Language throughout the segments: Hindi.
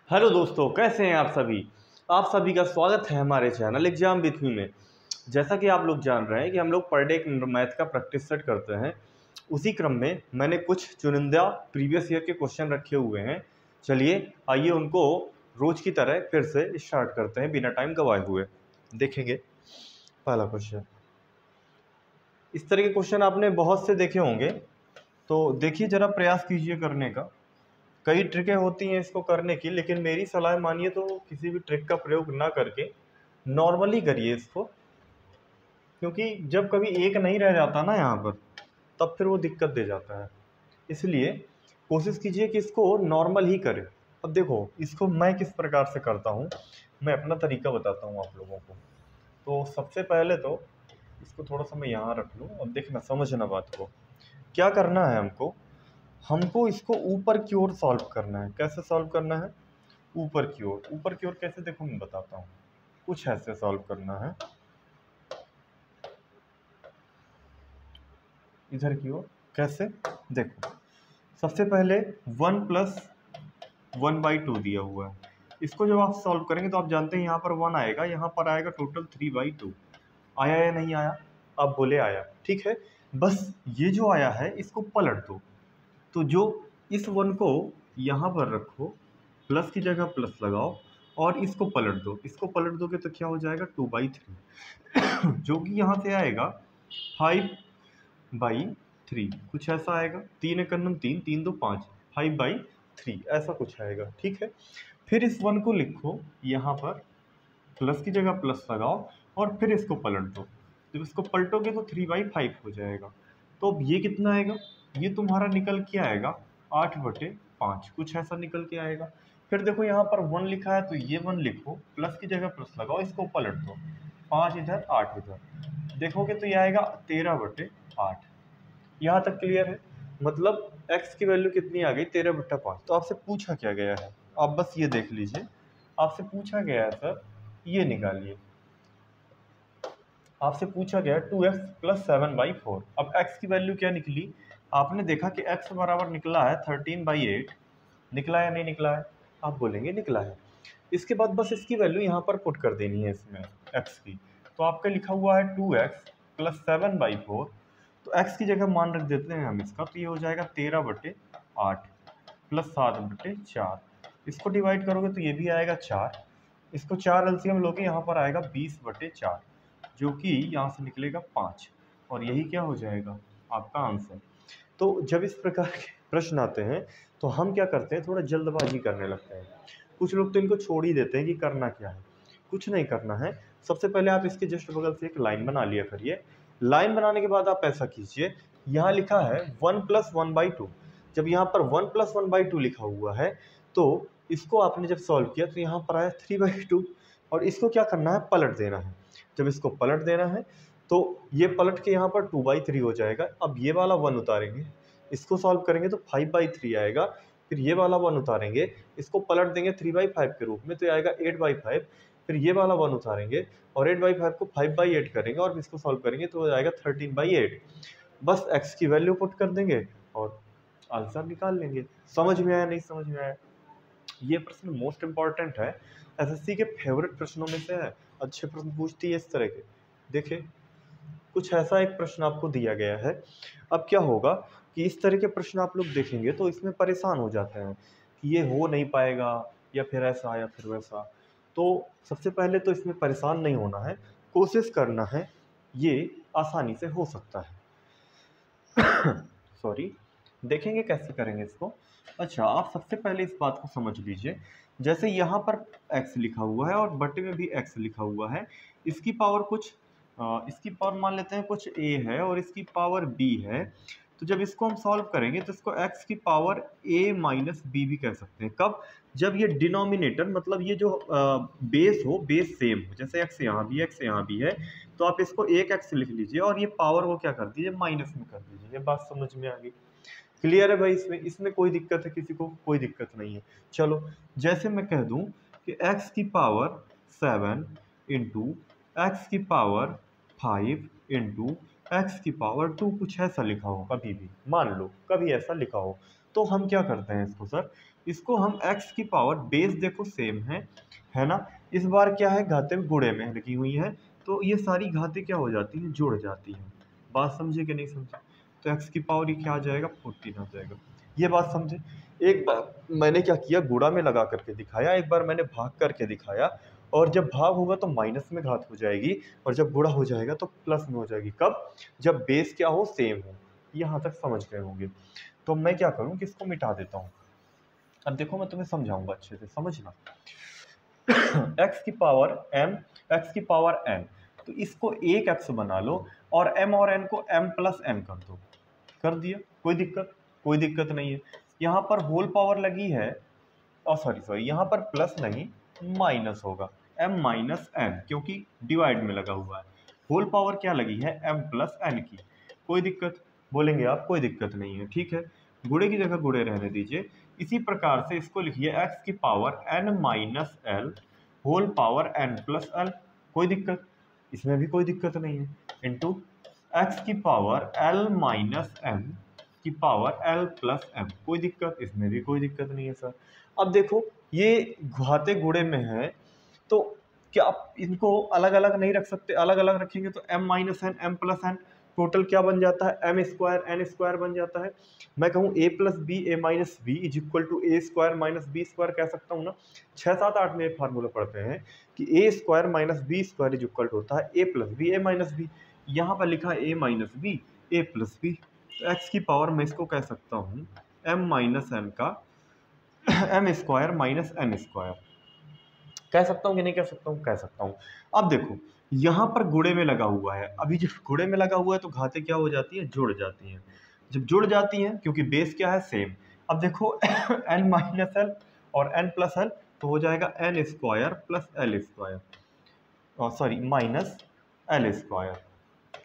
हेलो दोस्तों, कैसे हैं आप सभी। आप सभी का स्वागत है हमारे चैनल एग्जाम विथ मी में। जैसा कि आप लोग जान रहे हैं कि हम लोग पर डे एक मैथ का प्रैक्टिस सेट करते हैं। उसी क्रम में मैंने कुछ चुनिंदा प्रीवियस ईयर के क्वेश्चन रखे हुए हैं। चलिए आइए उनको रोज की तरह फिर से स्टार्ट करते हैं बिना टाइम गवाए हुए। देखेंगे पहला क्वेश्चन। इस तरह के क्वेश्चन आपने बहुत से देखे होंगे, तो देखिए ज़रा प्रयास कीजिए करने का। कई ट्रिकें होती हैं इसको करने की, लेकिन मेरी सलाह मानिए तो किसी भी ट्रिक का प्रयोग ना करके नॉर्मली करिए इसको, क्योंकि जब कभी एक नहीं रह जाता ना यहाँ पर, तब फिर वो दिक्कत दे जाता है। इसलिए कोशिश कीजिए कि इसको नॉर्मल ही करें। अब देखो इसको मैं किस प्रकार से करता हूँ, मैं अपना तरीका बताता हूँ आप लोगों को। तो सबसे पहले तो इसको थोड़ा सा मैं यहाँ रख लूँ। अब देखना, समझना बात को। क्या करना है हमको इसको ऊपर की ओर सॉल्व करना है। कैसे सॉल्व करना है? ऊपर की ओर। ऊपर की ओर कैसे, देखो मैं बताता हूँ। कुछ ऐसे सॉल्व करना है, इधर की ओर। कैसे? देखो सबसे पहले 1+1/2 दिया हुआ है। इसको जब आप सॉल्व करेंगे तो आप जानते हैं यहाँ पर 1 आएगा, यहाँ पर आएगा टोटल 3/2। आया या नहीं आया? आप बोले आया, ठीक है। बस ये जो आया है इसको पलट दो। तो जो इस 1 को यहाँ पर रखो, प्लस की जगह प्लस लगाओ और इसको पलट दो। इसको पलट दोगे तो क्या हो जाएगा? 2/3 जो कि यहाँ से आएगा 5/3। कुछ ऐसा आएगा। 3 एक 3, 3 2 5, 5/3 ऐसा कुछ आएगा, ठीक है। फिर इस 1 को लिखो यहाँ पर, प्लस की जगह प्लस लगाओ और फिर इसको पलट दो। जब इसको पलटोगे तो 3/5 हो जाएगा। तो अब ये कितना आएगा? ये तुम्हारा निकल के आएगा 8/5। कुछ ऐसा निकल के आएगा। फिर देखो यहाँ पर 1 लिखा है तो ये 1 लिखो, प्लस की जगह प्लस लगाओ, इसको पलट दो। 5 इधर 8 इधर, देखोगे तो ये आएगा 13/8। यहाँ तक क्लियर है? मतलब x की वैल्यू कितनी आ गई? 13/5। तो आपसे पूछा क्या गया है, आप बस ये देख लीजिए। आपसे पूछा गया है सर ये निकालिए। आपसे पूछा गया 2x + 7/4। अब x की वैल्यू क्या निकली? आपने देखा कि x बराबर निकला है 13/8। निकला या नहीं निकला है? आप बोलेंगे निकला है। इसके बाद बस इसकी वैल्यू यहाँ पर पुट कर देनी है इसमें x की। तो आपका लिखा हुआ है 2x + 7/4। तो x की जगह मान रख देते हैं हम इसका, तो ये हो जाएगा 13/8 + 7/4। इसको डिवाइड करोगे तो ये भी आएगा 4। इसको 4 एलसीएम लोगे, यहाँ पर आएगा 20/4, जो कि यहाँ से निकलेगा 5। और यही क्या हो जाएगा? आपका आंसर। तो जब इस प्रकार के प्रश्न आते हैं तो हम क्या करते हैं, थोड़ा जल्दबाजी करने लगते हैं। कुछ लोग तो इनको छोड़ ही देते हैं कि करना क्या है। कुछ नहीं करना है। सबसे पहले आप इसके जस्ट बगल से एक लाइन बना लिया करिए। लाइन बनाने के बाद आप ऐसा कीजिए, यहाँ लिखा है 1+1/2। जब यहाँ पर 1+1/2 लिखा हुआ है तो इसको आपने जब सॉल्व किया तो यहाँ पर आया 3/2। और इसको क्या करना है? पलट देना है। जब इसको पलट देना है तो ये पलट के यहाँ पर 2/3 हो जाएगा। अब ये वाला 1 उतारेंगे, इसको सॉल्व करेंगे तो 5/3 आएगा। फिर ये वाला 1 उतारेंगे, इसको पलट देंगे 3/5 के रूप में तो आएगा 8/5। फिर ये वाला 1 उतारेंगे और 8/5 को 5/8 करेंगे और इसको सॉल्व करेंगे तो आएगा 13/8। बस x की वैल्यू पुट कर देंगे और आंसर निकाल लेंगे। समझ में आया? नहीं समझ में आया? ये प्रश्न मोस्ट इंपॉर्टेंट है, एसएससी के फेवरेट प्रश्नों में से है। अच्छे प्रश्न पूछती है इस तरह के। देखिए कुछ ऐसा एक प्रश्न आपको दिया गया है। अब क्या होगा कि इस तरह के प्रश्न आप लोग देखेंगे तो इसमें परेशान हो जाते हैं कि ये हो नहीं पाएगा या फिर ऐसा या फिर वैसा। तो सबसे पहले तो इसमें परेशान नहीं होना है, कोशिश करना है, ये आसानी से हो सकता है। सॉरी, देखेंगे कैसे करेंगे इसको। अच्छा, आप सबसे पहले इस बात को समझ लीजिए। जैसे यहाँ पर x लिखा हुआ है और बटे में भी x लिखा हुआ है। इसकी पावर इसकी पावर मान लेते हैं कुछ a है और इसकी पावर b है। तो जब इसको हम सॉल्व करेंगे तो इसको x की पावर a - b भी कह सकते हैं। कब? जब ये डिनोमिनेटर, मतलब ये जो बेस हो, बेस सेम हो। जैसे x यहाँ भी, x यहाँ भी है, तो आप इसको एक x लिख लीजिए और ये पावर को क्या कर दीजिए? माइनस में कर दीजिए। ये बात समझ में आ गई? क्लियर है भाई? इसमें कोई दिक्कत है? किसी को कोई दिक्कत नहीं है? चलो, जैसे मैं कह दूं कि x की पावर 7 इंटू x की पावर 5 इंटू एक्स की पावर 2 कुछ ऐसा लिखा हो, कभी भी मान लो कभी ऐसा लिखा हो, तो हम क्या करते हैं इसको सर, इसको हम एक्स की पावर बेस देखो सेम है ना, इस बार क्या है घातें गुणे में लगी हुई है, तो ये सारी घातें क्या हो जाती हैं, जुड़ जाती हैं। बात समझे कि नहीं समझे? तो एक्स की पावर ये क्या आ जाएगा, 14 आ जाएगा। ये बात समझे? एक बार मैंने क्या किया, गुणा में लगा करके दिखाया, एक बार मैंने भाग करके दिखाया, और जब भाग होगा तो माइनस में घात हो जाएगी, और जब गुणा हो जाएगा तो प्लस में हो जाएगी। कब? जब बेस क्या हो, सेम हो। यहाँ तक समझ गए होंगे। तो मैं क्या करूँ कि इसको मिटा देता हूँ। अब देखो मैं तुम्हें समझाऊंगा अच्छे से, समझना। x की पावर m, x की पावर n, तो इसको एक x बना लो और m और n को m प्लस n कर दो। कर दिया? कोई दिक्कत? कोई दिक्कत नहीं है। यहाँ पर होल पावर लगी है, और सॉरी यहाँ पर प्लस नहीं माइनस होगा, m माइनस n, क्योंकि डिवाइड में लगा हुआ है। होल पावर क्या लगी है, m प्लस n की। कोई दिक्कत? बोलेंगे आप कोई दिक्कत नहीं है, ठीक है, गुणे की जगह गुणे रहने दीजिए। इसी प्रकार से इसको लिखिए x की power n minus L whole power n plus L. कोई दिक्कत? इसमें भी कोई दिक्कत नहीं है। इंटू एक्स की पावर l माइनस m की पावर l प्लस m। कोई दिक्कत? इसमें भी कोई दिक्कत नहीं है सर। अब देखो ये घाते गुणे में है, तो क्या आप इनको अलग अलग नहीं रख सकते? अलग अलग रखेंगे तो m minus N M plus N, total क्या बन जाता है, एम स्क्वायर एन स्क्वायर बन जाता है। मैं कहूँ a plus B A minus B is equal to A square minus B square कह सकता हूँ ना। 6, 7, 8 में एक फार्मूला पढ़ते हैं कि a square minus B square is equal to होता है a plus B A minus b. यहाँ पर लिखा है a minus b a plus b, तो एक्स की पावर मैं इसको कह सकता हूँ एम माइनस एन का M square minus n square. कह सकता हूँ कि नहीं कह सकता हूँ? कह सकता हूँ। अब देखो यहाँ पर गुणे में लगा हुआ है, अभी जब गुणे में लगा हुआ है तो घातें क्या हो जाती है, जुड़ जाती हैं। जब जुड़ जाती हैं, क्योंकि बेस क्या है, सेम। अब देखो n माइनस एल और n प्लस एल, तो हो जाएगा N square plus L square, sorry minus L square.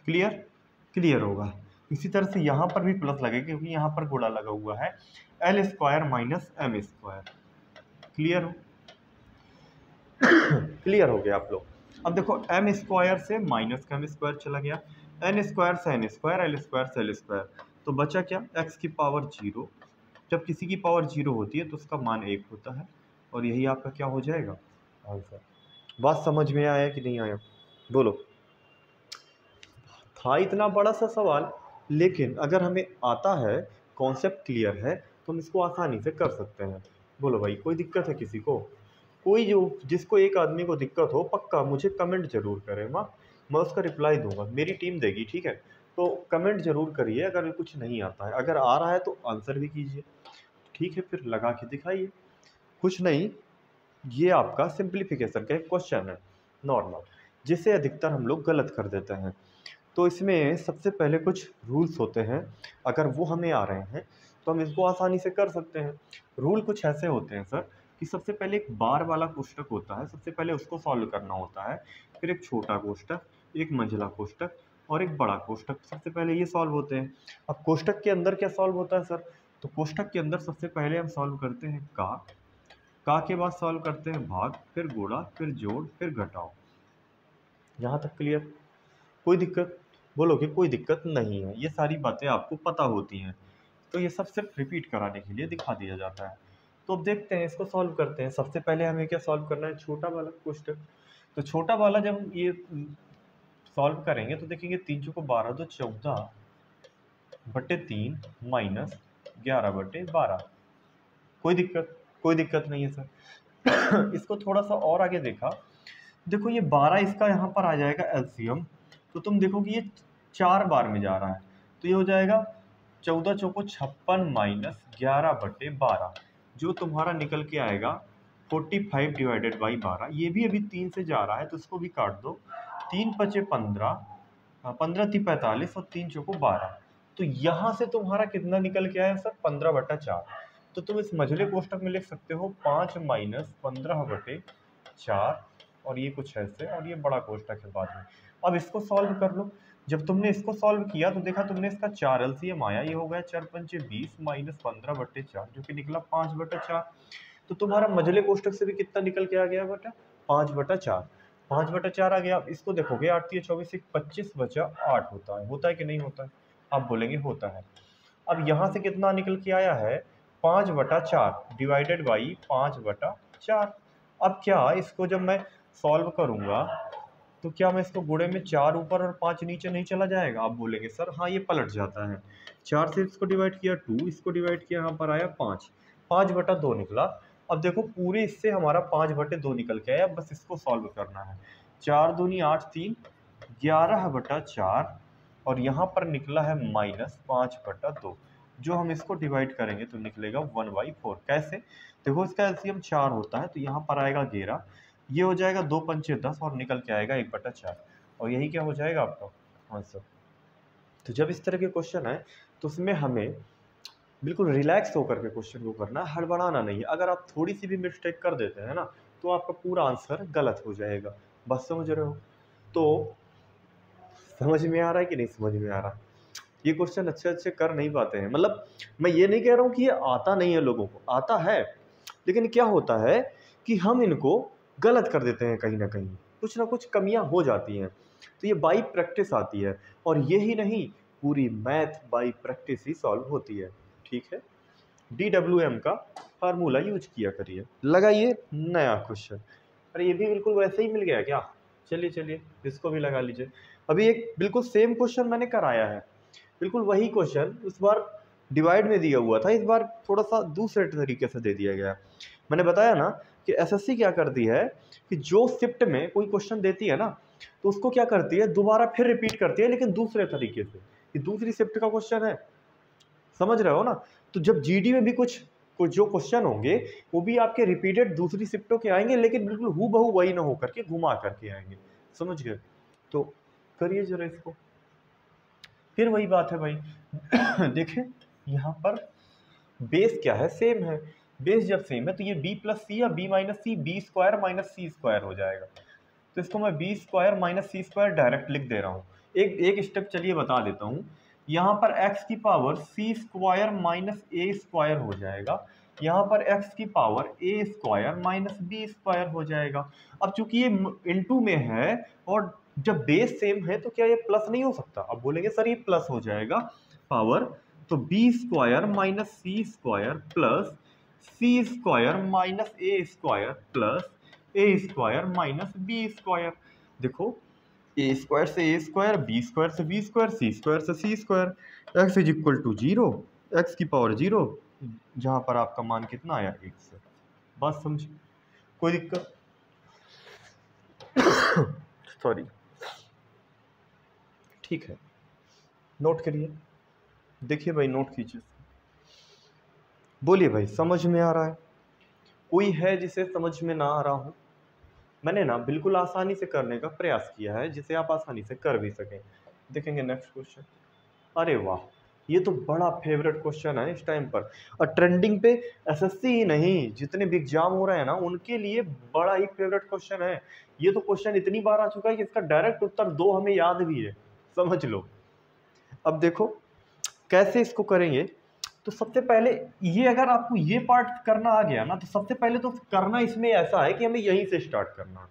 Clear? Clear होगा। इसी तरह से यहाँ पर भी प्लस लगेगा, क्योंकि यहाँ पर गुणा लगा हुआ है, L square minus M square. Clear हो? क्लियर हो गया आप लोग? अब देखो एम स्क्वायर से माइनस का एम स्क्वायर चला गया, एन स्क्वायर से एन स्क्वायर, एल स्क्वायर से एल स्क्वायर, तो बचा क्या, एक्स की पावर 0। जब किसी की पावर 0 होती है तो उसका मान 1 होता है, और यही आपका क्या हो जाएगा, आंसर। बात समझ में आया कि नहीं आया? बोलो। था इतना बड़ा सा सवाल, लेकिन अगर हमें आता है, कॉन्सेप्ट क्लियर है, तो हम इसको आसानी से कर सकते हैं। बोलो भाई, कोई दिक्कत है किसी को? कोई जो जिसको एक आदमी को दिक्कत हो, पक्का मुझे कमेंट जरूर करें, मैं उसका रिप्लाई दूंगा, मेरी टीम देगी, ठीक है? तो कमेंट जरूर करिए अगर कुछ नहीं आता है, अगर आ रहा है तो आंसर भी कीजिए, ठीक है? फिर लगा के दिखाइए। कुछ नहीं, ये आपका सिंप्लीफिकेशन का एक क्वेश्चन है नॉर्मल, जिसे अधिकतर हम लोग गलत कर देते हैं। तो इसमें सबसे पहले कुछ रूल्स होते हैं, अगर वो हमें आ रहे हैं तो हम इसको आसानी से कर सकते हैं। रूल कुछ ऐसे होते हैं सर कि सबसे पहले एक बार वाला कोष्टक होता है, सबसे पहले उसको सॉल्व करना होता है, फिर एक छोटा कोष्टक, एक मंझला कोष्टक और एक बड़ा कोष्टक, सबसे पहले ये सॉल्व होते हैं। अब कोष्टक के अंदर क्या सॉल्व होता है सर? तो कोष्टक के अंदर सबसे पहले हम सॉल्व करते हैं का के बाद सॉल्व करते हैं भाग, फिर गुणा, फिर जोड़, फिर घटाओ। यहाँ तक क्लियर? कोई दिक्कत? बोलो कि कोई दिक्कत नहीं है, ये सारी बातें आपको पता होती हैं, तो ये सब सिर्फ रिपीट कराने के लिए दिखा दिया जाता है। तो अब देखते हैं, इसको सॉल्व करते हैं। सबसे पहले हमें क्या सॉल्व करना है, छोटा वाला कोष्टक। तो छोटा वाला जब हम ये सॉल्व करेंगे तो देखेंगे 3 चौको 12, तो 14/3 माइनस 11/12। कोई दिक्कत? कोई दिक्कत नहीं है सर। इसको थोड़ा सा और आगे देखा, देखो ये 12 इसका यहाँ पर आ जाएगा एलसीएम, तो तुम देखो कि ये 4 बार में जा रहा है, तो ये हो जाएगा 14 चौको 56 माइनस 11/12, जो तुम्हारा निकल के आएगा 45/12। ये भी अभी 3 से जा रहा है, तो इसको भी काट दो। 3 पचे 15, 15 × 45 और 3 चौको 12, तो यहाँ से तुम्हारा कितना निकल के आया सर, 15/4। तो तुम इस मझले कोष्टक में लिख सकते हो 5 माइनस 15/4, और ये कुछ ऐसे, और ये बड़ा कोष्टक है बाद में। अब इसको सॉल्व कर लो। जब तुमने इसको सॉल्व किया तो देखा तुमने इसका 4 एलसीएम आया, ये हो गया 4 पंचे 20 माइनस 15/4, जो कि निकला 5/4। तो तुम्हारा मझले कोष्टक से भी कितना निकल के आ गया बेटा, 5/4। 5/4 आ गया। अब इसको देखोगे 8 3 24 25 बचा 8 होता है कि नहीं होता है? आप बोलेंगे होता है। अब यहाँ से कितना निकल के आया है 5/4 डिवाइडेड बाई 5/4। अब क्या इसको जब मैं सॉल्व करूंगा तो क्या मैं इसको गुणे में 4 ऊपर और 5 नीचे नहीं चला जाएगा? आप बोलेंगे सर हाँ ये पलट जाता है। 4 से इसको डिवाइड किया 2, इसको डिवाइड किया, यहाँ पर आया 5, 5/2 निकला। अब देखो पूरे इससे हमारा 5/2 निकल के आया, बस इसको सॉल्व करना है। 4 दूनी 8 3 11/4 और यहाँ पर निकला है -5/2। जो हम इसको डिवाइड करेंगे तो निकलेगा 1/4। कैसे? देखो इसका एलसीएम 4 होता है तो यहाँ पर आएगा 11, ये हो जाएगा 2 पंचे 10 और निकल के आएगा 1/4 और यही क्या हो जाएगा आपका आंसर। तो जब इस तरह के क्वेश्चन आए तो उसमें हमें बिल्कुल रिलैक्स होकर के क्वेश्चन को करना है, हड़बड़ाना नहीं है। अगर आप थोड़ी सी भी मिस्टेक कर देते हैं ना तो आपका पूरा आंसर गलत हो जाएगा। बस समझ रहे हो? तो समझ में आ रहा है कि नहीं समझ में आ रहा? ये क्वेश्चन अच्छे अच्छे कर नहीं पाते हैं। मतलब मैं ये नहीं कह रहा हूँ कि ये आता नहीं है, लोगों को आता है, लेकिन क्या होता है कि हम इनको गलत कर देते हैं, कहीं ना कुछ कमियां हो जाती हैं। तो ये बाई प्रैक्टिस आती है और यही नहीं, पूरी math by practice he solve होती है। ठीक है, DWM का फार्मूला यूज किया करिए। लगाइए नया क्वेश्चन। अरे ये भी बिल्कुल वैसे ही मिल गया क्या? चलिए चलिए इसको भी लगा लीजिए। अभी एक बिल्कुल सेम क्वेश्चन मैंने कराया है, बिल्कुल वही क्वेश्चन, इस बार डिवाइड में दिया हुआ था, इस बार थोड़ा सा दूसरे तरीके से दे दिया गया। मैंने बताया ना कि एसएससी क्या करती है कि जो शिफ्ट में कोई क्वेश्चन देती है ना तो उसको क्या करती है, दोबारा फिर रिपीट करती है, लेकिन दूसरे तरीके से। ये दूसरी शिफ्ट का क्वेश्चन है, समझ रहे हो ना? तो जब जीडी में भी कुछ जो क्वेश्चन होंगे वो भी आपके रिपीटेड दूसरी शिफ्टों के आएंगे, लेकिन बिल्कुल हूबहू वही ना होकर के घुमा करके आएंगे। समझ गए? तो करिए जरा इसको। फिर वही बात है भाई देखें यहाँ पर बेस क्या है, सेम है। बेस जब सेम है तो ये b प्लस सी या b माइनस सी, B square minus c square हो जाएगा। तो इसको मैं B square minus c square direct लिख दे रहा हूँ। एक स्टेप चलिए बता देता हूँ। यहाँ पर x की power C square minus a square हो जाएगा, यहाँ पर x की पावर ए स्क्वायर माइनस बी स्क्वायर हो जाएगा। अब चूंकि ये इनटू में है और जब बेस सेम है तो क्या ये प्लस नहीं हो सकता? अब बोलेंगे सर ये प्लस हो जाएगा पावर, तो b square minus c square plus c square minus a square plus a square minus B square. देखो ए स्क्वायर से ए स्क्वायर, बी स्क्वायर से बी स्क्वायर, सी स्क्वायर से c square, x is equal to 0, x की पावर 0, जहां पर आपका मान कितना आया 1 से। बात समझे? कोई दिक्कत? सॉरी, ठीक है, नोट करिए। देखिए भाई, नोट कीजिए, बोलिए भाई समझ में आ रहा है? कोई है जिसे समझ में ना आ रहा हो? मैंने ना बिल्कुल आसानी से करने का प्रयास किया है जिसे आप आसानी से कर भी सकें। देखेंगे नेक्स्ट क्वेश्चन। अरे वाह, ये तो बड़ा फेवरेट क्वेश्चन है इस टाइम पर, और ट्रेंडिंग पे एसएससी ही नहीं, जितने भी एग्जाम हो रहे हैं ना उनके लिए बड़ा ही फेवरेट क्वेश्चन है। ये तो क्वेश्चन इतनी बार आ चुका है कि इसका डायरेक्ट उत्तर 2 हमें याद भी है, समझ लो। अब देखो कैसे इसको करेंगे। तो सबसे पहले ये, अगर आपको ये पार्ट करना आ गया ना तो सबसे पहले तो करना इसमें ऐसा है कि हमें यहीं से स्टार्ट करना,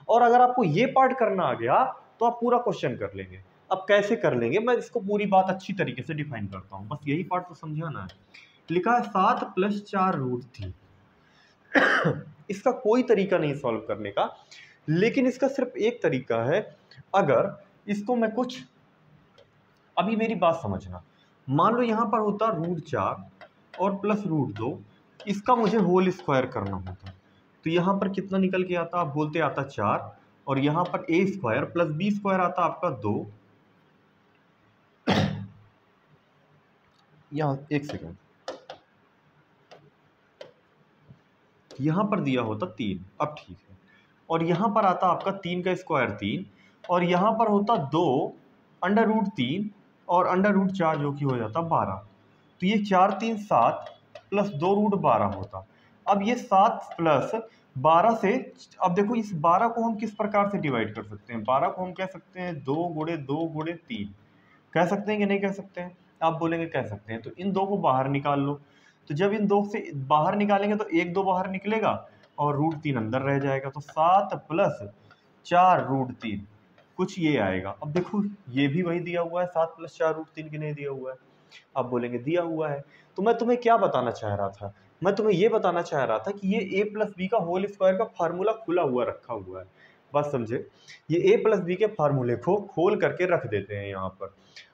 और अगर आपको ये पार्ट करना आ गया तो आप पूरा क्वेश्चन कर लेंगे। अब कैसे कर लेंगे, मैं इसको पूरी बात अच्छी तरीके से डिफाइन करता हूँ, बस यही पार्ट तो समझाना है। लिखा है 7 + 4 √3। इसका कोई तरीका नहीं सॉल्व करने का, लेकिन इसका सिर्फ एक तरीका है। अगर इसको मैं कुछ, अभी मेरी बात समझना, मान लो यहाँ पर होता √4 और प्लस √2, इसका मुझे होल स्क्वायर करना होता, तो यहाँ पर कितना निकल के आता? आप बोलते आता 4, और यहाँ पर ए स्क्वायर प्लस बी स्क्वायर आता आपका 2। यहाँ एक सेकेंड, यहाँ पर दिया होता 3, अब ठीक है, और यहाँ पर आता आपका 3 का स्क्वायर 3, और यहाँ पर होता 2 √3 और √4 जो कि हो जाता 12। तो ये 4 3 7 प्लस 2 √12 होता। अब ये 7 प्लस 12 से, अब देखो इस 12 को हम किस प्रकार से डिवाइड कर सकते हैं? 12 को हम कह सकते हैं 2 × 2 × 3, कह सकते हैं कि नहीं कह सकते हैं? आप बोलेंगे कह सकते हैं, तो इन 2 को बाहर निकाल लो। तो जब इन 2 से बाहर निकालेंगे तो 1 2 बाहर निकलेगा और √3 अंदर रह जाएगा। तो 7 प्लस 4√3 कुछ ये आएगा। अब देखो ये भी वही दिया हुआ है, 7 + 4√3 की नहीं दिया हुआ है। आप बोलेंगे दिया हुआ है। तो मैं तुम्हें क्या बताना चाह रहा था, मैं तुम्हें ये बताना चाह रहा था कि ये a+b का होल स्क्वायर का फार्मूला खुला हुआ रखा हुआ है। बात समझे, ये a+b के फार्मूले को खोल करके रख देते हैं यहाँ पर,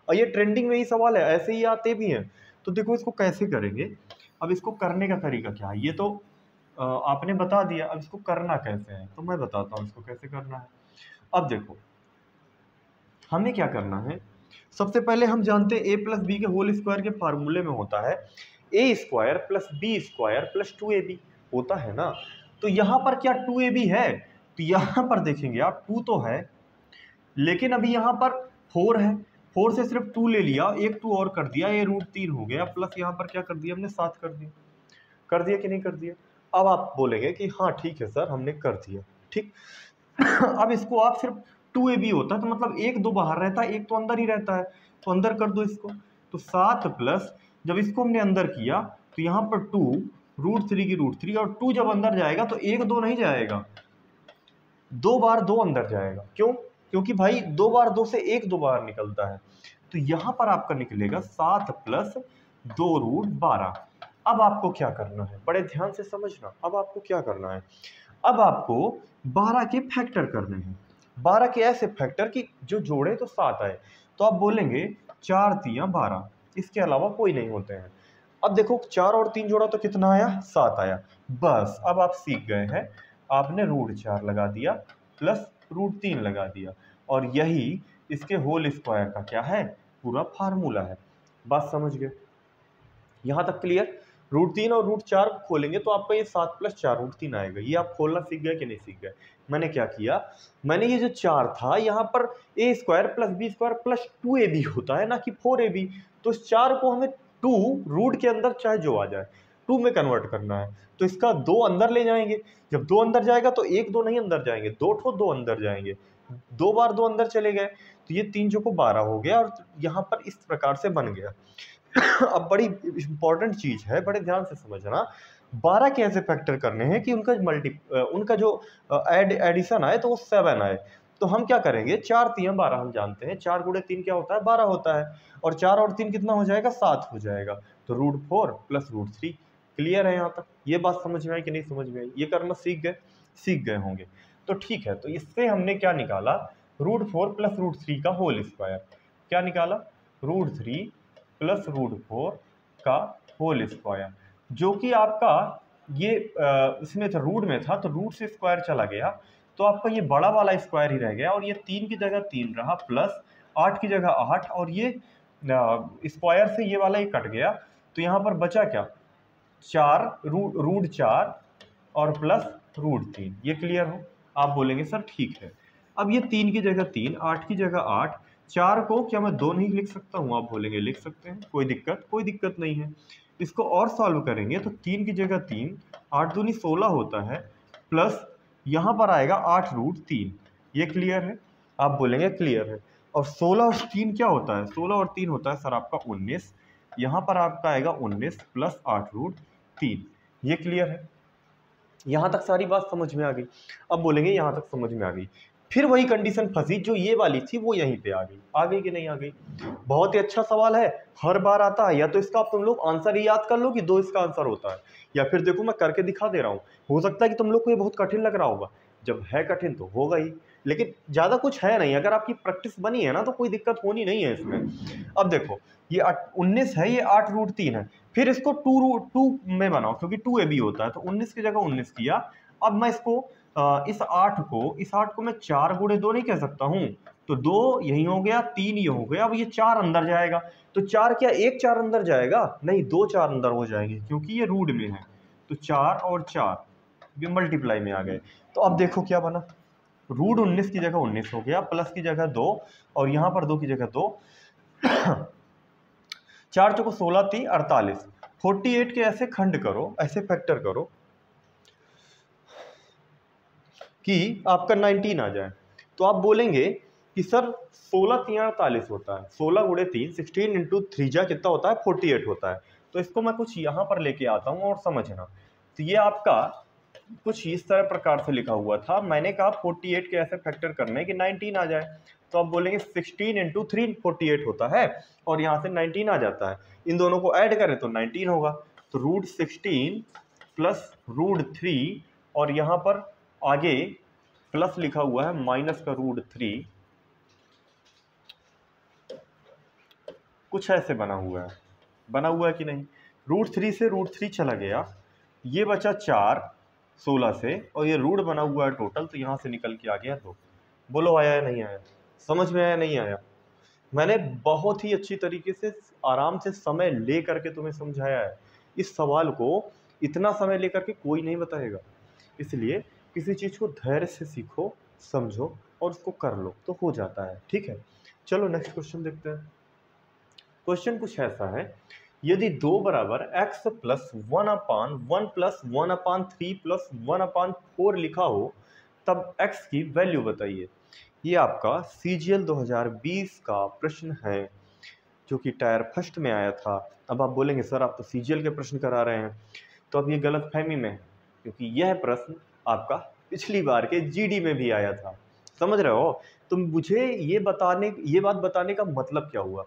और ये ट्रेंडिंग में ही सवाल है, ऐसे ही आते भी हैं। तो देखो इसको कैसे करेंगे। अब इसको करने का तरीका क्या है, ये तो आपने बता दिया, अब इसको करना कैसे है तो मैं बताता हूँ इसको कैसे करना है। अब देखो हमें क्या करना है, सबसे पहले हम जानते हैं a+b के होल स्क्वायर के फार्मूले में होता है a² + b² + 2ab होता है ना। तो यहाँ पर क्या 2ab है, तो यहाँ पर देखेंगे आप 2 तो है, लेकिन अभी यहाँ पर 4 है, 4 से सिर्फ 2 ले लिया, एक 2 और कर दिया, ये √3 हो गया, प्लस यहाँ पर क्या कर दिया हमने 7 कर दिया कि नहीं कर दिया। अब आप बोलेंगे कि हाँ ठीक है सर हमने कर दिया, ठीक। अब इसको आप सिर्फ 2ab होता है तो मतलब 1 2 बाहर रहता है, 1 तो अंदर ही रहता है, तो अंदर कर दो इसको। तो 7 प्लस जब इसको हमने अंदर किया तो यहाँ पर 2 √3 की √3, और 2 जब अंदर जाएगा तो 1 2 नहीं जाएगा, 2 बार 2 अंदर जाएगा। क्यों, क्योंकि भाई 2 बार 2 से 1 2 बार निकलता है। तो यहाँ पर आपका निकलेगा 7 + 2√12। अब आपको क्या करना है, बड़े ध्यान से समझना, अब आपको क्या करना है, अब आपको 12 के फैक्टर करने हैं, 12 के ऐसे फैक्टर कि जो जोड़े तो 7 आए। तो आप बोलेंगे 4 × 12, इसके अलावा कोई नहीं होते हैं। अब देखो 4 और 3 जोड़ा तो कितना आया, 7 आया। बस अब आप सीख गए हैं, आपने √4 लगा दिया प्लस √3 लगा दिया, और यही इसके होल स्क्वायर का क्या है, पूरा फार्मूला है। बात समझ गए, यहाँ तक क्लियर। √3 और √4 खोलेंगे तो आपका ये 7 + 4√3 आएगा। ये आप खोलना सीख गए कि नहीं सीख गए। मैंने क्या किया, मैंने ये जो 4 था यहाँ पर a² + b² + 2ab होता है ना कि 4ab, तो इस 4 को हमें 2 रूट के अंदर चाहे जो आ जाए 2 में कन्वर्ट करना है। तो इसका 2 अंदर ले जाएंगे, जब 2 अंदर जाएगा तो 1 2 नहीं अंदर जाएंगे, 2 अंदर जाएंगे, 2 बार 2 अंदर चले गए, तो ये 3 जो को 12 हो गया, और यहाँ पर इस प्रकार से बन गया। अब बड़ी इंपॉर्टेंट चीज है, बड़े ध्यान से समझना, 12 के ऐसे फैक्टर करने हैं कि उनका जो एडिशन आए तो वो 7 आए। तो हम क्या करेंगे, 4 × 12 हम जानते हैं, 4 × 3 क्या होता है, 12 होता है, और 4 और 3 कितना हो जाएगा, 7 हो जाएगा। तो √4 + √3। क्लियर है यहाँ तक, ये बात समझ में आई कि नहीं समझ में आई, ये करना सीख गए होंगे। तो ठीक है, तो इससे हमने क्या निकाला, √4 + √3 का होल स्क्वायर। क्या निकाला, √3 + √4 का होल स्क्वायर, जो कि आपका ये इसमें था, रूट में था, तो रूट से स्क्वायर चला गया, तो आपका ये बड़ा वाला स्क्वायर ही रह गया, और ये 3 की जगह 3 रहा, प्लस 8 की जगह 8, और ये स्क्वायर से ये वाला ही कट गया, तो यहाँ पर बचा क्या, 4 √4 और प्लस √3। ये क्लियर हो, आप बोलेंगे सर ठीक है। अब ये 3 की जगह 3, 8 की जगह 8, 4 को क्या मैं 2 नहीं लिख सकता हूँ, आप बोलेंगे लिख सकते हैं, कोई दिक्कत नहीं है। इसको और सॉल्व करेंगे तो 3 की जगह 3, 8 दूनी 16 होता है, प्लस यहाँ पर आएगा 8 √3। ये क्लियर है, आप बोलेंगे क्लियर है। और 16 और 3 क्या होता है, 16 और 3 होता है सर आपका 19, यहाँ पर आपका आएगा 19 + 8 √3। ये क्लियर है, यहाँ तक सारी बात समझ में आ गई। अब बोलेंगे यहाँ तक समझ में आ गई, फिर वही कंडीशन फंसी जो ये वाली थी वो यहीं पे आ गई कि नहीं आ गई। बहुत ही अच्छा सवाल है, हर बार आता है, या तो इसका तुम लोग आंसर ही याद कर लो कि 2 इसका आंसर होता है, या फिर देखो मैं करके दिखा दे रहा हूँ, हो सकता है कि तुम लोग को ये बहुत कठिन लग रहा होगा, जब है कठिन तो होगा ही, लेकिन ज़्यादा कुछ है नहीं, अगर आपकी प्रैक्टिस बनी है ना तो कोई दिक्कत होनी नहीं है इसमें। अब देखो ये 19 है, ये 8 √3 है, फिर इसको 2 में बनाओ क्योंकि 2ab होता है, तो 19 की जगह 19 किया। अब मैं इसको इस 8 को मैं 4 × 2 नहीं कह सकता हूँ, तो 2 यही हो गया, 3 ये हो गया, अब ये 4 अंदर जाएगा, तो 4 क्या एक 4 अंदर जाएगा, नहीं 2 4 अंदर हो जाएंगे क्योंकि ये रूट में है, तो 4 और 4 ये मल्टीप्लाई में आ गए। तो अब देखो क्या बना, √19 की जगह 19 हो गया, प्लस की जगह 2, और यहाँ पर 2 की जगह 2, 4 चौको 16 3 48, 48 के ऐसे खंड करो, ऐसे फैक्टर करो कि आपका 19 आ जाए। तो आप बोलेंगे कि सर 16 3 48 होता है, 16 × 3 16 × 3 जा कितना होता है, 48 होता है। तो इसको मैं कुछ यहाँ पर लेके आता हूँ और समझना, तो ये आपका कुछ इस तरह प्रकार से लिखा हुआ था, मैंने कहा 48 के ऐसे फैक्टर करने कि 19 आ जाए, तो आप बोलेंगे 16 इंटू 3 48 होता है और यहाँ से 19 आ जाता है, इन दोनों को ऐड करें तो 19 होगा। तो √16 प्लस √3 और यहाँ पर आगे प्लस लिखा हुआ है माइनस का √3, कुछ ऐसे बना हुआ है कि नहीं। √3 से √3 चला गया, ये बचा 4 16 से, और ये रूट बना हुआ है टोटल, तो यहाँ से निकल के आ गया 2। बोलो आया या नहीं आया, समझ में आया नहीं आया। मैंने बहुत ही अच्छी तरीके से आराम से समय ले करके तुम्हें समझाया है। इस सवाल को इतना समय लेकर के कोई नहीं बताएगा, इसलिए किसी चीज़ को धैर्य से सीखो, समझो और उसको कर लो तो हो जाता है। ठीक है, चलो नेक्स्ट क्वेश्चन देखते हैं। क्वेश्चन कुछ ऐसा है, यदि 2 बराबर x प्लस 1/1 प्लस 1/3 प्लस 1/4 लिखा हो तब x की वैल्यू बताइए। ये आपका CGL 2020 का प्रश्न है जो कि टायर फर्स्ट में आया था। अब आप बोलेंगे सर आप तो CGL के प्रश्न करा रहे हैं, तो अब ये गलत फहमी में है, क्योंकि यह प्रश्न आपका पिछली बार के GD में भी आया था। समझ रहे हो? तो मुझे ये बात बताने का मतलब क्या हुआ?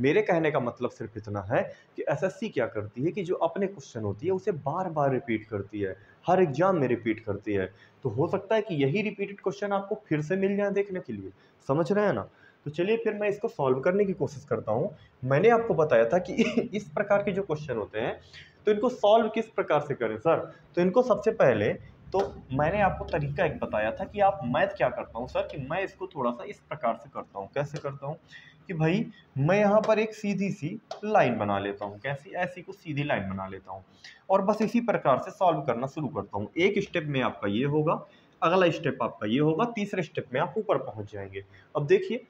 मेरे कहने का मतलब सिर्फ इतना है कि SSC क्या करती है कि जो अपने क्वेश्चन होती है उसे बार बार रिपीट करती है, हर एग्जाम में रिपीट करती है। तो हो सकता है कि यही रिपीटेड क्वेश्चन आपको फिर से मिल जाए देखने के लिए। समझ रहे हैं ना? तो चलिए फिर मैं इसको सॉल्व करने की कोशिश करता हूँ। मैंने आपको बताया था कि इस प्रकार के जो क्वेश्चन होते हैं तो इनको सॉल्व किस प्रकार से करें सर। तो इनको सबसे पहले तो मैंने आपको तरीका एक बताया था कि आप मैथ क्या करता हूँ सर, कि मैं इसको थोड़ा सा इस प्रकार से करता हूँ। कैसे करता हूँ कि भाई मैं यहाँ पर एक सीधी सी लाइन बना लेता हूँ, कैसी, ऐसी को सीधी लाइन बना लेता हूँ और बस इसी प्रकार से सॉल्व करना शुरू करता हूँ। एक स्टेप में आपका ये होगा, अगला स्टेप आपका ये होगा, तीसरे स्टेप में आप ऊपर पहुँच जाएंगे। अब देखिए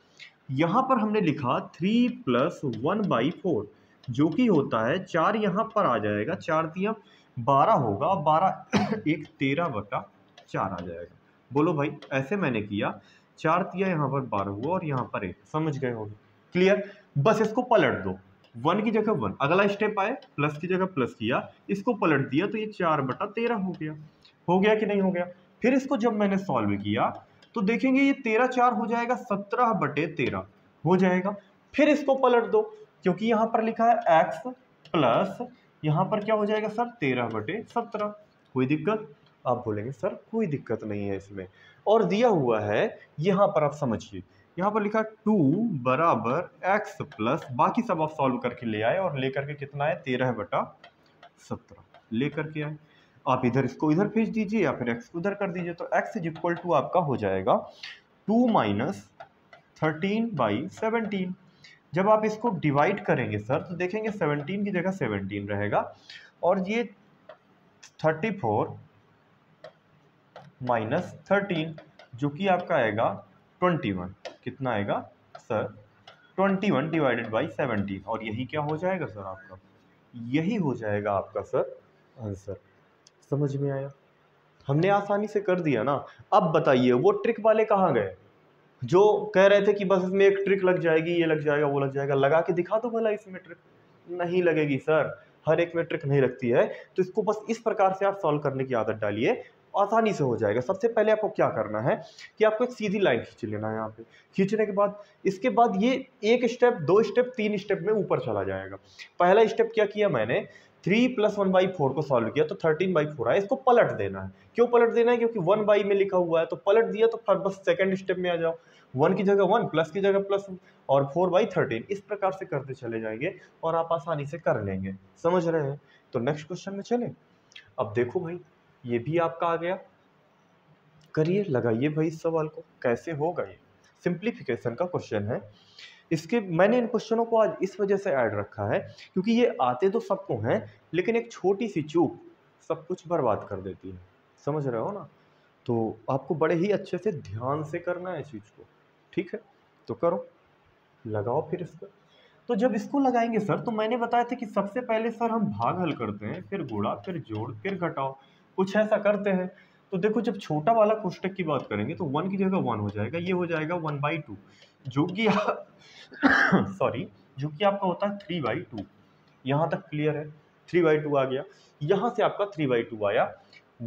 यहाँ पर हमने लिखा 3 + 1/4 जो कि होता है 4, यहाँ पर आ जाएगा 4 तिया 12 होगा, 12 एक 13/4 आ जाएगा। बोलो भाई, ऐसे मैंने किया, 4 तिया यहाँ पर 12 हुआ और यहाँ पर 1, समझ गए होंगे। क्लियर? बस इसको पलट दो, 1 की जगह 1, अगला स्टेप आए प्लस की जगह प्लस किया, इसको पलट दिया तो ये 4/13 हो गया। हो गया कि नहीं हो गया? फिर इसको जब मैंने सॉल्व किया तो देखेंगे ये 13 4 हो जाएगा 17/13 हो जाएगा। फिर इसको पलट दो, क्योंकि यहाँ पर लिखा है x प्लस यहाँ पर क्या हो जाएगा सर 13/17। कोई दिक्कत? आप बोलेंगे सर कोई दिक्कत नहीं है इसमें। और दिया हुआ है यहाँ पर, आप समझिए, यहाँ पर लिखा 2 बराबर x प्लस, बाकी सब आप सॉल्व करके ले आए और लेकर के कितना है 13/17 लेकर के आए। आप इधर इसको इधर भेज दीजिए या फिर x को उधर कर दीजिए, तो x = आपका हो जाएगा 2 - 13/17। जब आप इसको डिवाइड करेंगे सर तो देखेंगे 17 की जगह 17 रहेगा और ये 34 - 13 जो कि आपका आएगा 21। कितना आएगा सर? 21 / 17, और यही क्या हो जाएगा सर आपका? यही हो जाएगा आपका सर आंसर। समझ में आया? हमने आसानी से कर दिया ना। अब बताइए वो ट्रिक वाले कहाँ गए जो कह रहे थे कि बस इसमें एक ट्रिक लग जाएगी, ये लग जाएगा, वो लग जाएगा। लगा के दिखा दो भला इसमें ट्रिक। नहीं लगेगी सर, हर एक में ट्रिक नहीं लगती है। तो इसको बस इस प्रकार से आप सॉल्व करने की आदत डालिए, आसानी से हो जाएगा। सबसे पहले आपको क्या करना है कि आपको एक सीधी लाइन खींच लेना है। यहाँ पे खींचने के बाद इसके बाद ये एक स्टेप, 2 स्टेप, 3 स्टेप में ऊपर चला जाएगा। पहला स्टेप क्या किया मैंने, 3 + 1/4 को सॉल्व किया तो 13/4 आया। इसको पलट देना है। क्यों पलट देना है? क्योंकि 1 में लिखा हुआ है, तो पलट दिया तो फिर बस सेकंड स्टेप में आ जाओ। 1 की जगह 1, प्लस की जगह प्लस और 4/13, इस प्रकार से करते चले जाएंगे और आप आसानी से कर लेंगे। समझ रहे हैं? तो नेक्स्ट क्वेश्चन में चले। अब देखो भाई, ये भी आपका आ गया। करिए, लगाइए भाई इस सवाल को। कैसे होगा ये? सिंप्लीफिकेशन का क्वेश्चन है। इसके मैंने इन क्वेश्चनों को आज इस वजह से ऐड रखा है क्योंकि ये आते तो सबको हैं, लेकिन एक छोटी सी चूक सब कुछ बर्बाद कर देती है। समझ रहे हो ना? तो आपको बड़े ही अच्छे से ध्यान से करना है चीज़ को। ठीक है, तो करो, लगाओ फिर इसको। तो जब इसको लगाएंगे सर, तो मैंने बताया था कि सबसे पहले सर हम भाग हल करते हैं, फिर गुणा, फिर जोड़, फिर घटाओ, कुछ ऐसा करते हैं। तो देखो जब छोटा वाला कोष्टक की बात करेंगे तो 1 की जगह 1 हो जाएगा, ये हो जाएगा 1/2 जो कि सॉरी, जो कि आपका होता है 3/2। यहाँ तक क्लियर है? 3/2 आ गया। यहाँ से आपका 3/2 आया,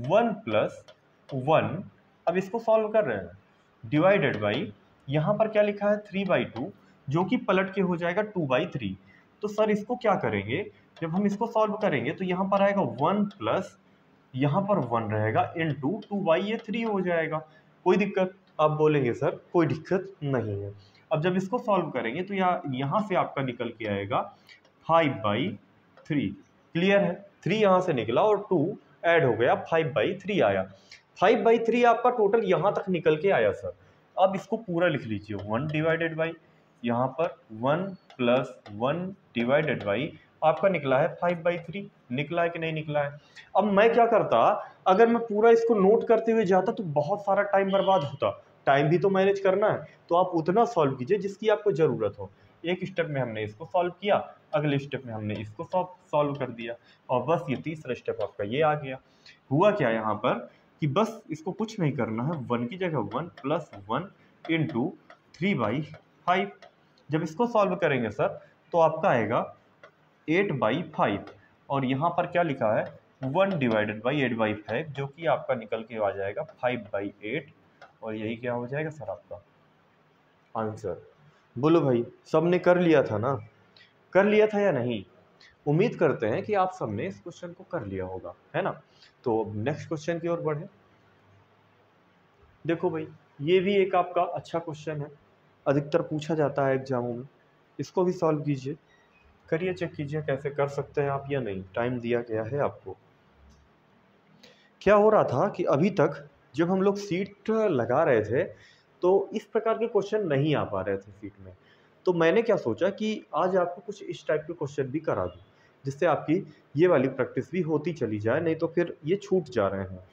1 प्लस 1, अब इसको सॉल्व कर रहे हैं, डिवाइडेड बाई यहाँ पर क्या लिखा है 3/2, जो कि पलट के हो जाएगा 2/3। तो सर इसको क्या करेंगे, जब हम इसको सॉल्व करेंगे तो यहाँ पर आएगा 1 प्लस यहाँ पर 1 रहेगा इनटू 2/3 हो जाएगा। कोई दिक्कत? आप बोलेंगे सर कोई दिक्कत नहीं है। अब जब इसको सॉल्व करेंगे तो यहाँ से आपका निकल के आएगा 5/3। क्लियर है? 3 यहाँ से निकला और 2 ऐड हो गया, 5/3 आया। 5/3 आपका टोटल यहाँ तक निकल के आया सर। अब इसको पूरा लिख लीजिए, 1 डिवाइडेड बाई यहाँ पर 1 प्लस 1 डिवाइडेड बाई आपका निकला है 5/3। निकला है कि नहीं निकला है? अब मैं क्या करता, अगर मैं पूरा इसको नोट करते हुए जाता तो बहुत सारा टाइम बर्बाद होता। टाइम भी तो मैनेज करना है, तो आप उतना सॉल्व कीजिए जिसकी आपको ज़रूरत हो। एक स्टेप में हमने इसको सॉल्व किया, अगले स्टेप में हमने इसको सॉल्व कर दिया, और बस ये तीसरा स्टेप आपका ये आ गया। हुआ क्या यहाँ पर कि बस इसको कुछ नहीं करना है, 1 की जगह 1 प्लस 1 इंटू 3/5। जब इसको सॉल्व करेंगे सर तो आपका आएगा 8/5, और यहाँ पर क्या लिखा है 1 डिवाइडेड बाई 8/5, जो कि आपका निकल के आ जाएगा 5/8, और यही क्या हो जाएगा सर आपका आंसर। बोलो भाई, सबने कर लिया था ना? कर लिया था या नहीं? उम्मीद करते हैं कि आप सबने इस क्वेश्चन को कर लिया होगा, है ना? तो नेक्स्ट क्वेश्चन की ओर बढ़े। देखो भाई, ये भी एक आपका अच्छा क्वेश्चन है, अधिकतर पूछा जाता है एग्जामों में। इसको भी सॉल्व कीजिए, करिए, चेक कीजिए कैसे कर सकते हैं आप या नहीं। टाइम दिया गया है आपको। क्या हो रहा था कि अभी तक जब हम लोग सीट लगा रहे थे तो इस प्रकार के क्वेश्चन नहीं आ पा रहे थे सीट में। तो मैंने क्या सोचा कि आज आपको कुछ इस टाइप के क्वेश्चन भी करा दूं, जिससे आपकी ये वाली प्रैक्टिस भी होती चली जाए, नहीं तो फिर ये छूट जा रहे हैं।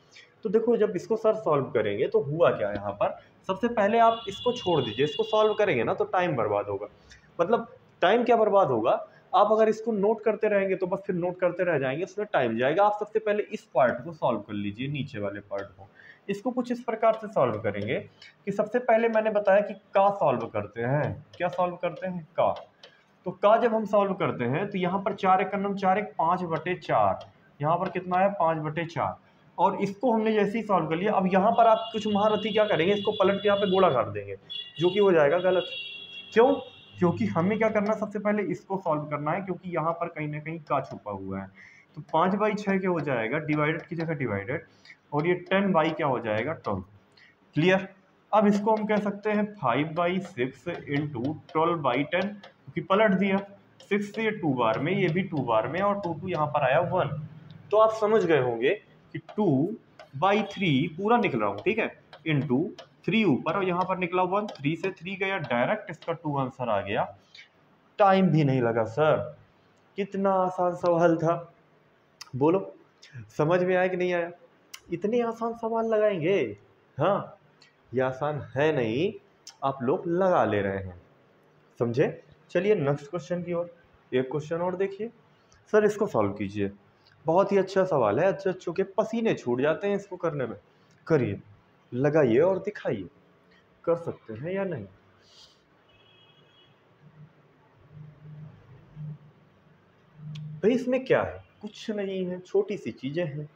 तो देखो, जब इसको सर सॉल्व करेंगे तो हुआ क्या यहाँ पर, सबसे पहले आप इसको छोड़ दीजिए। इसको सॉल्व करेंगे ना तो टाइम बर्बाद होगा। मतलब टाइम क्या बर्बाद होगा, आप अगर इसको नोट करते रहेंगे तो बस फिर नोट करते रह जाएंगे, उसमें टाइम जाएगा। आप सबसे पहले इस पार्ट को सॉल्व कर लीजिए, नीचे वाले पार्ट को। इसको कुछ इस प्रकार से सॉल्व करेंगे कि सबसे पहले मैंने बताया कि का सॉल्व करते हैं। क्या सॉल्व करते हैं? का। तो का जब हम सॉल्व करते हैं तो यहाँ पर 4 1 4 1 5/4, यहाँ पर कितना है 5/4, और इसको हमने जैसे ही सॉल्व कर लिया। अब यहाँ पर आप कुछ महारथी क्या करेंगे, इसको पलट के यहाँ पे गोला कर देंगे, जो कि हो जाएगा गलत। क्यों? क्योंकि हमें क्या करना है, सबसे पहले इसको सॉल्व करना है, क्योंकि यहाँ पर कहीं ना कहीं का छुपा हुआ है। तो 5/6 क्या हो जाएगा, डिवाइडेड की जगह डिवाइडेड, और ये 10 क्या हो जाएगा 12। क्लियर? अब इसको हम कह सकते हैं 5/6 इंटू 12/10, क्योंकि पलट दिया 6 से 2 बार में, ये भी 2 बार में, और 2 यहाँ पर आया 1। तो आप समझ गए होंगे कि 2/3 पूरा निकल रहा हूँ, ठीक है, इंटू 3 ऊपर, और यहाँ पर निकला 1, 3 से 3 गया, डायरेक्ट इसका 2 आंसर आ गया। टाइम भी नहीं लगा सर। कितना आसान सवाल था, बोलो समझ में आया कि नहीं आया? इतने आसान सवाल लगाएंगे? हाँ, ये आसान है नहीं, आप लोग लगा ले रहे हैं, समझे? चलिए नेक्स्ट क्वेश्चन की ओर। एक क्वेश्चन और देखिए सर, इसको सॉल्व कीजिए। बहुत ही अच्छा सवाल है, अच्छे के पसीने छूट जाते हैं इसको करने में। करिए, लगाइए और दिखाइए कर सकते हैं या नहीं। भाई इसमें क्या है, कुछ नहीं है, छोटी सी चीजें हैं,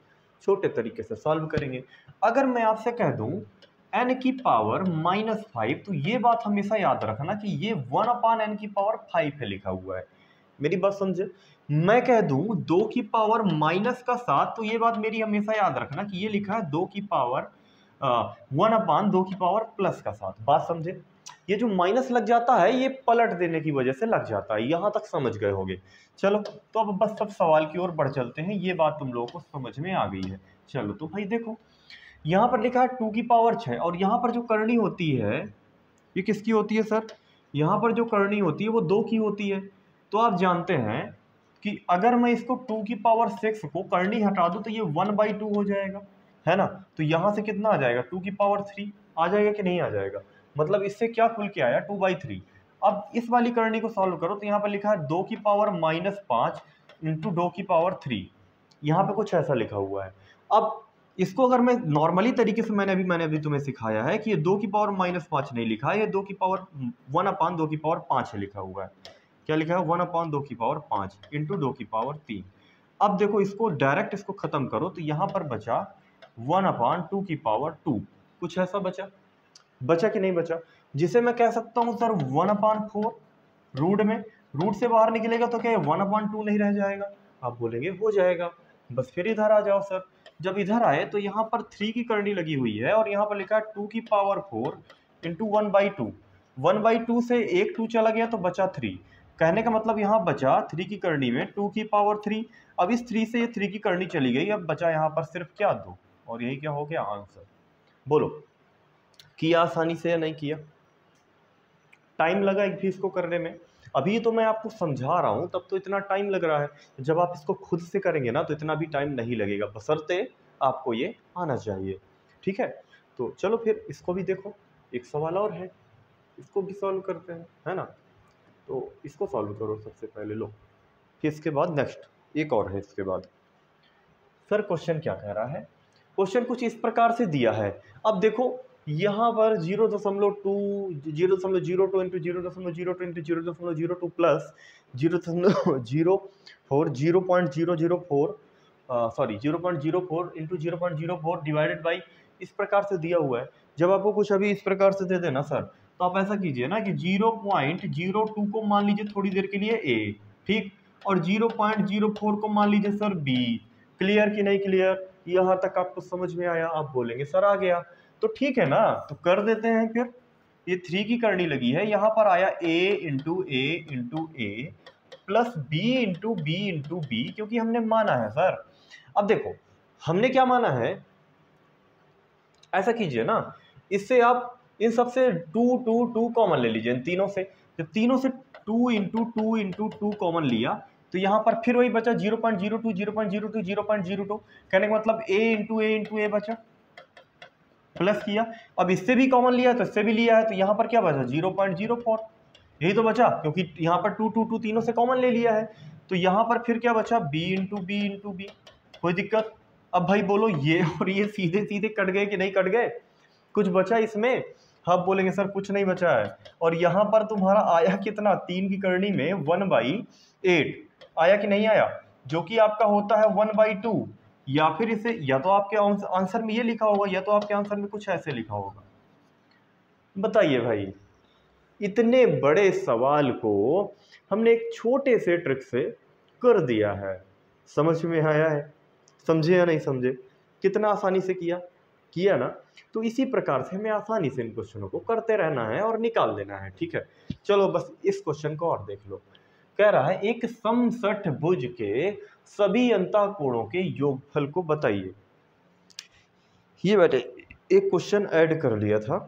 छोटे तरीके से सॉल्व करेंगे। अगर मैं आपसे कह दूं n की पावर -5, तो ये बात हमेशा याद रखना कि ये 1/n की पावर 5 है लिखा हुआ है। मेरी बात समझे? मैं कह दूं 2 की पावर -7, तो ये बात मेरी हमेशा याद रखना कि ये लिखा है 2 की पावर 1/2 की पावर +7। बात समझे? ये जो माइनस लग जाता है ये पलट देने की वजह से लग जाता है। यहाँ तक समझ गए होंगे। चलो, तो अब बस सब सवाल की ओर बढ़ चलते हैं। ये बात तुम लोगों को समझ में आ गई है। चलो तो भाई देखो, यहाँ पर लिखा है 2 की पावर 6, और यहाँ पर जो करनी होती है ये किसकी होती है सर? यहाँ पर जो करनी होती है वो 2 की होती है। तो आप जानते हैं कि अगर मैं इसको 2 की पावर 6 को करनी हटा दूं तो ये 1/2 हो जाएगा, है ना? तो यहाँ से कितना आ जाएगा, 2 की पावर 3 आ जाएगा कि नहीं आ जाएगा? मतलब इससे क्या खुल के आया, 2/3। अब इस वाली करनी को सॉल्व करो तो यहाँ पर लिखा है 2 की पावर -5 इंटू 2 की पावर 3। यहाँ पे कुछ ऐसा लिखा हुआ है। अब इसको अगर मैं नॉर्मली तरीके से, मैंने अभी तुम्हें सिखाया है कि ये 2 की पावर -5 नहीं लिखा है, ये 2 की पावर 1/2 की पावर 5 है लिखा हुआ है। क्या लिखा है? 1/2 की पावर 5 इंटू 2 की पावर 3। अब देखो, इसको डायरेक्ट इसको खत्म करो तो यहाँ पर बचा 1/2 की पावर 2। कुछ ऐसा बचा कि नहीं बचा, जिसे मैं कह सकता हूं सर 1/4 रूट में, रूट से बाहर निकलेगा तो क्या 1/2 नहीं रह जाएगा? आप बोलेंगे हो जाएगा। बस फिर इधर आ जाओ सर, जब इधर आए तो यहाँ पर 3 की करनी लगी हुई है और यहाँ पर लिखा है 2 की पावर 4 इंटू 1/2। 1/2 से एक 2 चला गया तो बचा 3। कहने का मतलब यहाँ बचा 3 की करनी में 2 की पावर 3। अब इस 3 से ये 3 की करनी चली गई, अब बचा यहाँ पर सिर्फ क्या 2, और यही क्या हो गया आंसर। बोलो किया आसानी से या नहीं किया? टाइम लगा एक भी इसको करने में। अभी तो मैं आपको समझा रहा हूँ तब तो इतना टाइम लग रहा है, जब आप इसको खुद से करेंगे ना तो इतना भी टाइम नहीं लगेगा, बशर्ते आपको ये आना चाहिए। ठीक है, तो चलो फिर इसको भी देखो, एक सवाल और है, इसको भी सॉल्व करते हैं, है ना। तो इसको सॉल्व करो सबसे पहले, लो, फिर इसके बाद नेक्स्ट एक और है इसके बाद। सर क्वेश्चन क्या कह रहा है? क्वेश्चन कुछ इस प्रकार से दिया है। अब देखो यहाँ पर 0.2 0.02 into 0.02 into 0.02 plus 0.04 0.004 sorry 0.04 into 0.04 divided by इस प्रकार से दिया हुआ है। जब आपको कुछ अभी इस प्रकार से दे देना सर, तो आप ऐसा कीजिए ना कि 0.02 को मान लीजिए थोड़ी देर के लिए ए, ठीक, और 0.04 को मान लीजिए सर बी। क्लियर कि नहीं क्लियर? यहाँ तक आपको समझ में आया? आप बोलेंगे सर आ गया, तो ठीक है ना, तो कर देते हैं फिर। ये 3 की करनी लगी है, यहाँ पर आया a into A plus b into B, क्योंकि हमने माना है सर। अब देखो हमने क्या माना है, ऐसा कीजिए ना, इससे आप इन सबसे 2 कॉमन ले लीजिए, इन तीनों से। जब तीनों से 2 कॉमन लिया तो यहाँ पर फिर वही बचा 0.02 0.02 0.02। कहने का मतलब a इंटू ए बचा, प्लस किया। अब इससे भी कॉमन लिया तो इससे भी लिया है, तो यहाँ पर क्या बचा 0.04, यही तो बचा, क्योंकि यहाँ पर 2 तीनों से कॉमन ले लिया है। तो यहाँ पर फिर क्या बचा b इंटू बी। कोई दिक्कत? अब भाई बोलो ये और ये सीधे सीधे कट गए कि नहीं कट गए? कुछ बचा इसमें? आप बोलेंगे सर कुछ नहीं बचा है। और यहाँ पर तुम्हारा आया कितना, 3 की करनी में 1/8 आया कि नहीं आया, जो कि आपका होता है 1/2। या फिर इसे, या तो आपके आंसर में ये लिखा होगा या तो आपके आंसर में कुछ ऐसे लिखा होगा। बताइए भाई, इतने बड़े सवाल को हमने एक छोटे से ट्रिक से कर दिया है। समझ में आया है? समझे या नहीं समझे? कितना आसानी से किया ना। तो इसी प्रकार से हमें आसानी से इन क्वेश्चनों को करते रहना है और निकाल देना है। ठीक है, चलो बस इस क्वेश्चन को और देख लो। कह रहा है एक समषट्भुज के सभी अंतःकोणों के योगफल को बताइए। ये बेटे एक क्वेश्चन ऐड कर लिया था,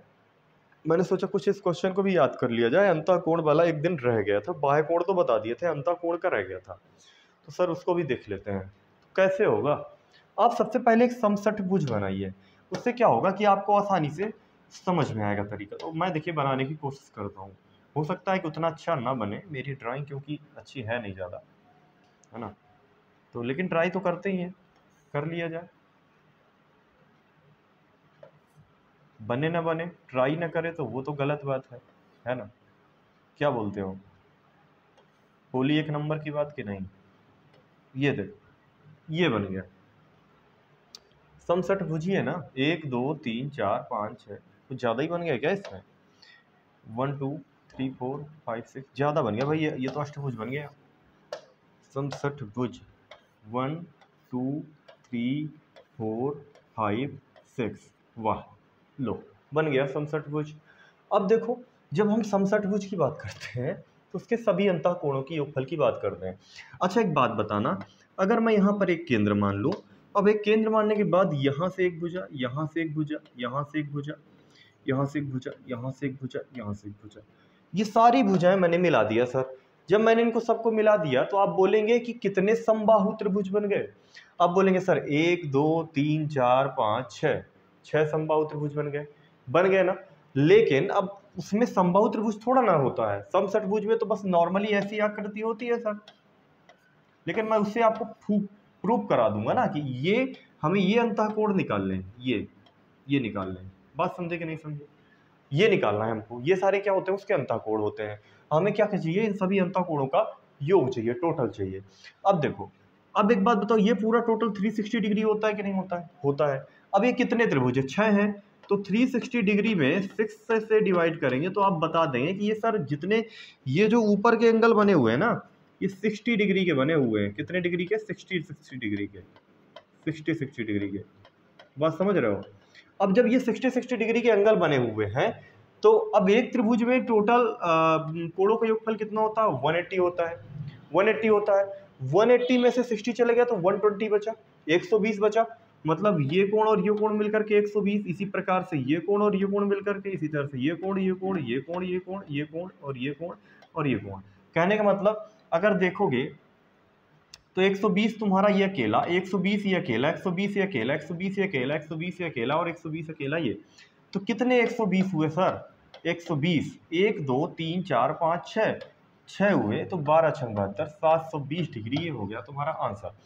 मैंने सोचा कुछ इस क्वेश्चन को भी याद कर लिया जाए। अंतःकोण वाला एक दिन रह गया था, बाह्य कोण तो बता दिए थे, अंतःकोण का रह गया था, तो सर उसको भी देख लेते हैं। तो कैसे होगा, आप सबसे पहले एक समषट्भुज बनाइए, उससे क्या होगा कि आपको आसानी से समझ में आएगा तरीका। तो मैं देखिए बनाने की कोशिश करता हूँ, हो सकता है कि उतना अच्छा ना बने, मेरी ड्राइंग क्योंकि अच्छी है नहीं ज़्यादा, है ना, तो लेकिन ट्राई तो करते ही हैं, कर लिया जाए। बने ना बने, ट्राई ना करे तो वो तो गलत बात है ना। क्या बोलते हो, बोली एक नंबर की बात कि नहीं? ये देखो ये बन गया समषट्भुज है ना, 1 2 3 4 5 6, कुछ ज़्यादा ही बन गया क्या इसमें? 1 2 3 4 5 6 ज़्यादा बन गया भाई, ये तो अष्टभुज बन गया। समषट्भुज 1 2 3 4 5 6, वाह लो बन गया समषट्भुज। अब देखो जब हम समषट्भुज की बात करते हैं तो उसके सभी अंतःकोणों की योगफल की बात करते हैं। अच्छा एक बात बताना, अगर मैं यहाँ पर एक केंद्र मान लूँ, अब एक केंद्र मानने के बाद यहाँ से एक भुजा, यहाँ से एक भुजा, यहाँ से एक भुजा, यहाँ से एक भुजा, यहाँ से एक भुजा, यहाँ से एक भुजा, ये सारी भुजाएं मैंने मिला दिया सर। जब मैंने इनको सबको मिला दिया तो आप बोलेंगे कि कितने समबाहु त्रिभुज बन गए? आप बोलेंगे सर 1 2 3 4 5 6 समबाहु त्रिभुज बन गए ना। लेकिन अब उसमें समबाहु त्रिभुज थोड़ा ना होता है, समषट्भुज में तो बस नॉर्मली ऐसी आकृति होती है सर। लेकिन मैं उससे आपको प्रूव करा दूंगा ना कि ये हमें ये अंतःकोण निकाल लें, ये निकाल लें। बात समझे कि नहीं समझे? ये निकालना है हमको, ये सारे क्या होते हैं उसके अंतःकोण होते हैं। हमें क्या चाहिए, इन सभी अंतःकोणों का योग चाहिए, टोटल चाहिए। अब देखो, अब एक बात बताओ, ये पूरा टोटल 360 डिग्री होता है कि नहीं होता है? होता है। अब ये कितने त्रिभुज है? 6 हैं। तो 360 डिग्री में 6 से डिवाइड करेंगे तो आप बता देंगे कि ये सर जितने ये जो ऊपर के एंगल बने हुए हैं ना, ये 60 डिग्री के बने हुए हैं। कितने डिग्री के? 60 डिग्री के, 60 डिग्री के। बात समझ रहे हो? अब जब ये 60 डिग्री के एंगल बने हुए हैं तो अब एक त्रिभुज में टोटल कोणों का योगफल कितना होता है? 180 होता है। 180 होता है। 180 में से 60 चले गया तो 120 बचा, 120 बचा। मतलब ये कोण और ये कोण मिलकर के 120। इसी प्रकार से ये कोण और ये कोण मिलकर के, इसी तरह से ये कोण, ये कोण, ये कोण, ये कोण, ये कोण और ये कोण और ये कोण। कहने का मतलब अगर देखोगे तो 120 तुम्हारा ये अकेला, 120 ये अकेला, 120 ये अकेला, 120 ये अकेला, 120 ये अकेला और 120 अकेला ये। तो कितने 120 हुए सर? 120, 1 2 3 4 5 6, 6 हुए तो 12 6 72, 720 डिग्री। ये हो गया तुम्हारा आंसर।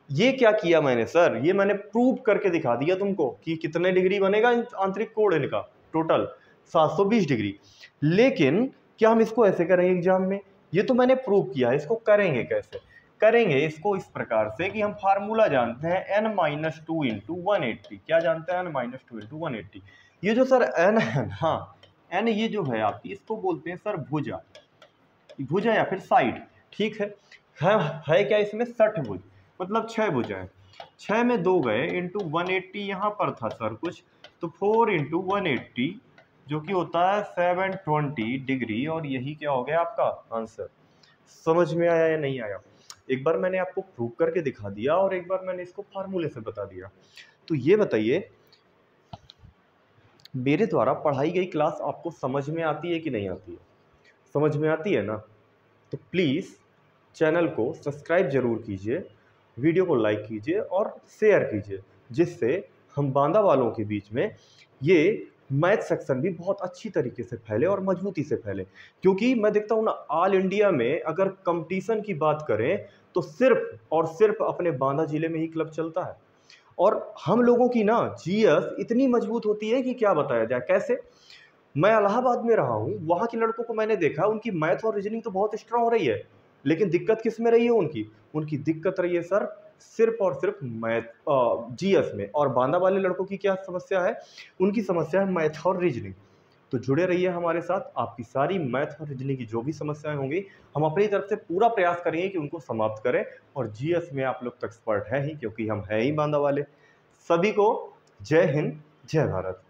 ये क्या किया मैंने सर? ये मैंने प्रूव करके दिखा दिया तुमको कि कितने डिग्री बनेगा आंतरिक कोण इनका, टोटल 720 डिग्री। लेकिन क्या हम इसको ऐसे करेंगे एग्जाम में? ये तो मैंने प्रूव किया है, इसको करेंगे कैसे? करेंगे इसको इस प्रकार से कि हम फार्मूला जानते हैं n-2 इंटू 180। क्या जानते हैं? n-2 into 180। ये जो सर n है, हाँ n ये जो है आपकी, इसको बोलते हैं सर भुजा, भुजा या फिर साइड। ठीक है क्या इसमें? 60 भुज, मतलब 6 भुजाएं। 6 में 2 गए इंटू 180 यहाँ पर था सर कुछ, तो 4 इंटू 180 जो कि होता है 720 डिग्री। और यही क्या हो गया आपका आंसर। समझ में आया या नहीं आया? एक बार मैंने आपको प्रूव करके दिखा दिया और एक बार मैंने इसको फार्मूले से बता दिया। तो ये बताइए मेरे द्वारा पढ़ाई गई क्लास आपको समझ में आती है कि नहीं आती है? समझ में आती है ना? तो प्लीज़ चैनल को सब्सक्राइब जरूर कीजिए, वीडियो को लाइक कीजिए और शेयर कीजिए, जिससे हम बांदा वालों के बीच में ये मैथ सेक्शन भी बहुत अच्छी तरीके से फैले और मजबूती से फैले। क्योंकि मैं देखता हूँ ना, ऑल इंडिया में अगर कंपटीशन की बात करें तो सिर्फ और सिर्फ अपने बांदा जिले में ही क्लब चलता है। और हम लोगों की ना जीएस इतनी मजबूत होती है कि क्या बताया जाए। कैसे? मैं इलाहाबाद में रहा हूँ, वहाँ के लड़कों को मैंने देखा, उनकी मैथ और रीजनिंग तो बहुत स्ट्रांग हो रही है, लेकिन दिक्कत किस में रही है उनकी? उनकी दिक्कत रही है सर सिर्फ और सिर्फ मैथ जीएस में। और बांदा वाले लड़कों की क्या समस्या है? उनकी समस्या है मैथ और रीजनिंग। तो जुड़े रहिए हमारे साथ, आपकी सारी मैथ और रीजनिंग की जो भी समस्याएं होंगी हम अपनी तरफ से पूरा प्रयास करेंगे कि उनको समाप्त करें। और जीएस में आप लोग तो एक्सपर्ट हैं ही, क्योंकि हम हैं ही बांदा वाले। सभी को जय हिंद, जय भारत।